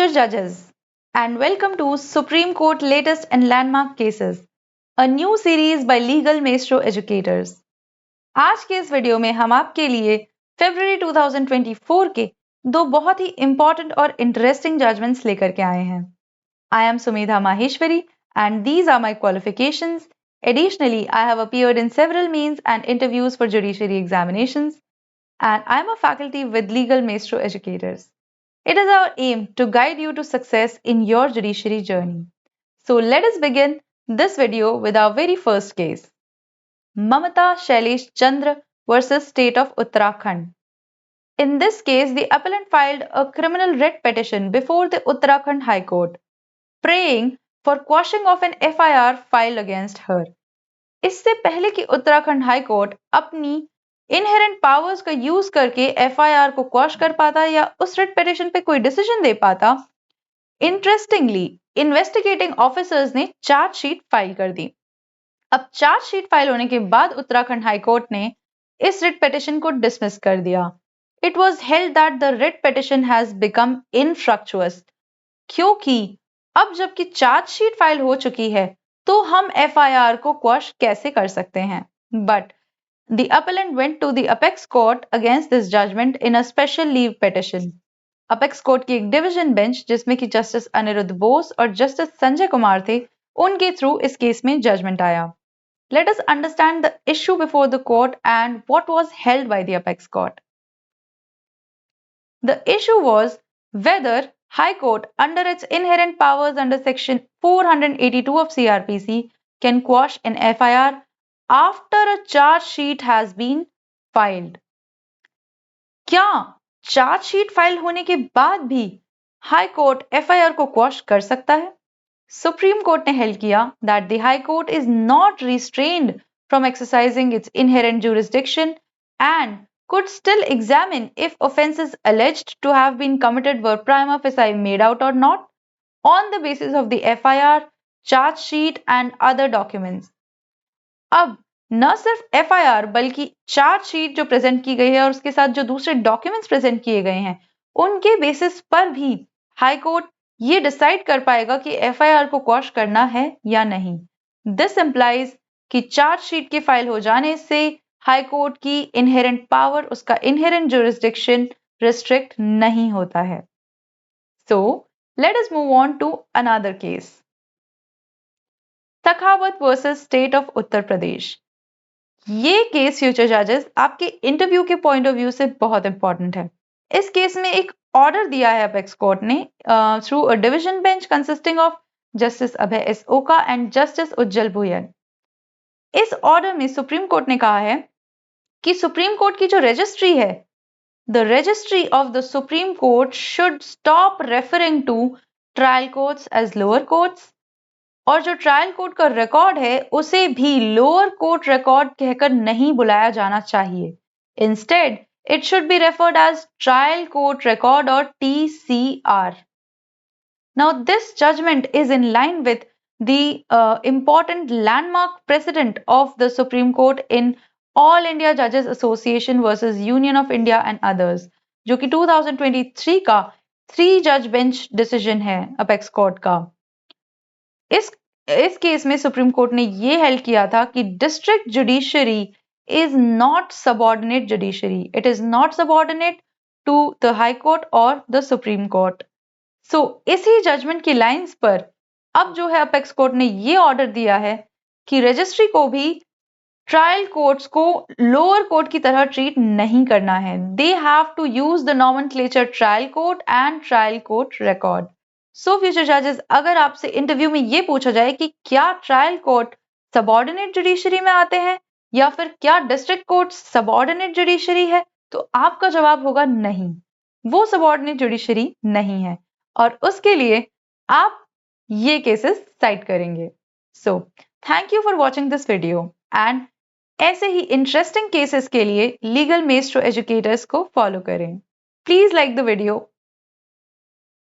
Judges, and welcome to Supreme Court Latest and Landmark Cases, a new series by Legal Maestro Educators. आज के इस video में हम आपके लिए फरवरी 2024 के दो बहुत ही इंपॉर्टेंट और इंटरेस्टिंग जजमेंट्स लेकर के आए हैं. I am Sumedha Maheshwari and these are my qualifications. Additionally, I have appeared in several means and interviews for judiciary examinations and I am a faculty with Legal Maestro Educators. It is our aim to guide you to success in your judiciary journey. So let us begin this video with our very first case. Mamata Shailesh Chandra versus State of Uttarakhand. In this case, the appellant filed a criminal writ petition before the Uttarakhand High Court, praying for quashing of an FIR filed against her. इससे पहले कि Uttarakhand high court अपनी inherent powers का use करके FIR को quash कर पाता या उस रिट पिटीशन पे कोई डिसीजन दे पाता, इंटरेस्टिंगली इन्वेस्टिगेटिंग ऑफिसर्स ने चार्जशीट फाइल कर दी. अब चार्जशीट फाइल होने के बाद उत्तराखंड हाई कोर्ट ने इस रिट पिटीशन को डिसमिस कर दिया. It was held that the writ petition has become infructuous, क्योंकि अब जबकि चार्जशीट फाइल हो चुकी है तो हम एफआईआर को क्वॉश कैसे कर सकते हैं. But the appellant went to the apex court against this judgment in a special leave petition. Apex court की एक डिवीजन बेंच जिसमें कि जस्टिस अनिरुद्ध बोस और जस्टिस संजय कुमार थे, उनके थ्रू इस केस में जजमेंट आया. Let us understand the issue before the court and what was held by the apex court. The issue was whether High Court, under its inherent powers under section 482 of CRPC, can quash an FIR after a charge sheet has been filed. क्या chargesheet file होने के बाद भी high court FIR को quash कर सकता है? Supreme court ने हेल्ड किया that the high court is not restrained from exercising it's inherent jurisdiction and could still examine if offences alleged to have been committed were prima facie made out or not on the basis of the FIR, charge sheet and other documents. अब न सिर्फ FIR बल्कि chargesheet जो present की गई है और उसके साथ जो दूसरे डॉक्यूमेंट्स प्रेजेंट किए गए हैं, उनके बेसिस पर भी हाई कोर्ट ये डिसाइड कर पाएगा कि एफआईआर को क्वॉश करना है या नहीं. दिस इंप्लाइज कि चार्जशीट के फाइल हो जाने से हाई कोर्ट की इनहेरेंट पावर, उसका इनहेरेंट जुरिस्डिक्शन रिस्ट्रिक्ट नहीं होता है. So let us move on to another case. Sakhawat versus state of Uttar Pradesh. ये केस फ्यूचर जजेस आपके इंटरव्यू के पॉइंट ऑफ व्यू से बहुत इंपॉर्टेंट है. इस केस में एक ऑर्डर दिया है अपेक्स कोर्ट ने through a division bench consisting of justice Abhay S ओका एंड जस्टिस उज्जवल भुयन. इस ऑर्डर में सुप्रीम कोर्ट ने कहा है कि सुप्रीम कोर्ट की जो रजिस्ट्री है, the registry of the Supreme Court should stop referring to trial courts as lower courts, और जो ट्रायल कोर्ट का रिकॉर्ड है उसे भी लोअर कोर्ट रिकॉर्ड कहकर नहीं बुलाया जाना चाहिए. Instead it should be referred as trial court record और TCR. Now this judgement is in line with the important landmark precedent of the Supreme Court in All India Judges Association versus Union of India and others, जो कि 2023 का 3 जज bench decision है apex court का. इस case में supreme court ने ये हेल्ड किया था कि district judiciary is not subordinate judiciary. It is not subordinate to the high court और द सुप्रीम कोर्ट. सो इसी जजमेंट की लाइंस पर अब जो है अपेक्स कोर्ट ने ये ऑर्डर दिया है कि रजिस्ट्री को भी ट्रायल कोर्ट्स को लोअर कोर्ट की तरह ट्रीट नहीं करना है. They have to use the nomenclature trial court and trial court record. So future जजेस, अगर आपसे इंटरव्यू में ये पूछा जाए कि क्या ट्रायल कोर्ट सबऑर्डिनेट जुडिशरी में आते हैं या फिर क्या डिस्ट्रिक्ट कोर्ट सबऑर्डिनेट जुडिशरी है, तो आपका जवाब होगा नहीं, वो सबऑर्डिनेट जुडिशरी नहीं है, और उसके लिए आप ये केसेस साइट करेंगे. So thank you for watching this video and ऐसे ही इंटरेस्टिंग केसेस के लिए लीगल मेस्ट्रो एजुकेटर्स को फॉलो करें. Please like the video